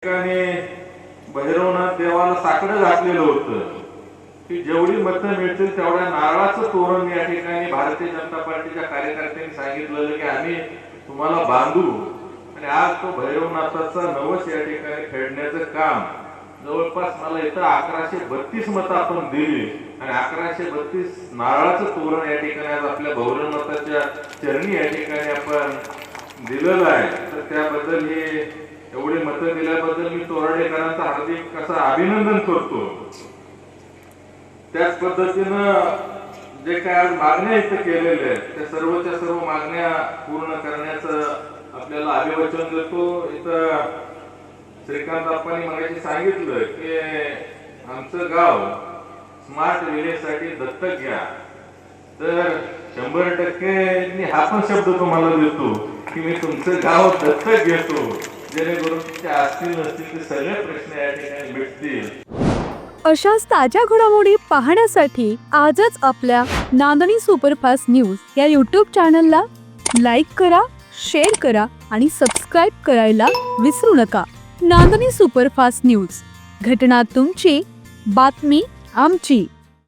ठिकाणी भैरवनाथ देवाला साकडं घातलेलं होतं की जेवढी मतं मिळतील तेवढ्या नारळाचं तोरण या ठिकाणी भारतीय जनता पार्टीच्या कार्यकर्त्यांनी सांगितलेलं की आम्ही तुम्हाला बांधू आणि आज तो भैरवनाथाचा नवस या ठिकाणी फेडण्याचं काम जवळपास मला इथं 1132 मतं आपण दिली आणि 1132 नारळाचं तोरण या ठिकाणी आज आपल्या भैरवनाथाच्या चरणी या ठिकाणी आपण दिलेलं आहे। तर त्याबद्दल हे एवढे मतं दिल्याबद्दल मी तोराडेकरांचा हार्दिक असं अभिनंदन करतो। त्याच पद्धतीनं जे काय आज मागण्या इथं केलेल्या आहेत त्या सर्वच्या सर्व मागण्या पूर्ण करण्याचं आपल्याला अभिवचन देतो। इथं श्रीकांत आप्पांनी मगाशी सांगितलं की आमचं गाव स्मार्ट विलेज साठी दत्तक घ्या, तर 100% मी हा पण शब्द तुम्हाला देतो की मी तुमचं गाव दत्तक घेतो, जेणेकरून तुमचे असतील नसतील ते सगळे प्रश्न या ठिकाणी मिटतील। अशाच ताज्या घडामोडी पाहण्यासाठी आजच आपल्या नांदणी सुपरफास्ट न्यूज या यूट्यूब चॅनलला लाईक करा, शेअर करा आणि सबस्क्राईब करायला विसरू नका। नांदणी सुपरफास्ट न्यूज, घटना तुमची, बातमी आमची।